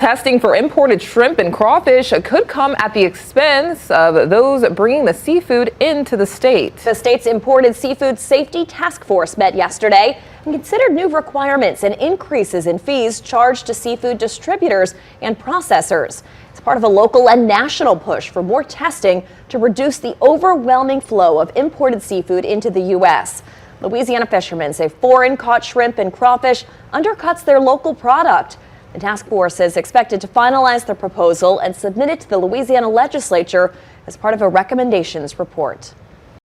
Testing for imported shrimp and crawfish could come at the expense of those bringing the seafood into the state. The state's Imported Seafood Safety Task Force met yesterday and considered new requirements and increases in fees charged to seafood distributors and processors. It's part of a local and national push for more testing to reduce the overwhelming flow of imported seafood into the U.S. Louisiana fishermen say foreign caught shrimp and crawfish undercuts their local product. The task force is expected to finalize the proposal and submit it to the Louisiana legislature as part of a recommendations report.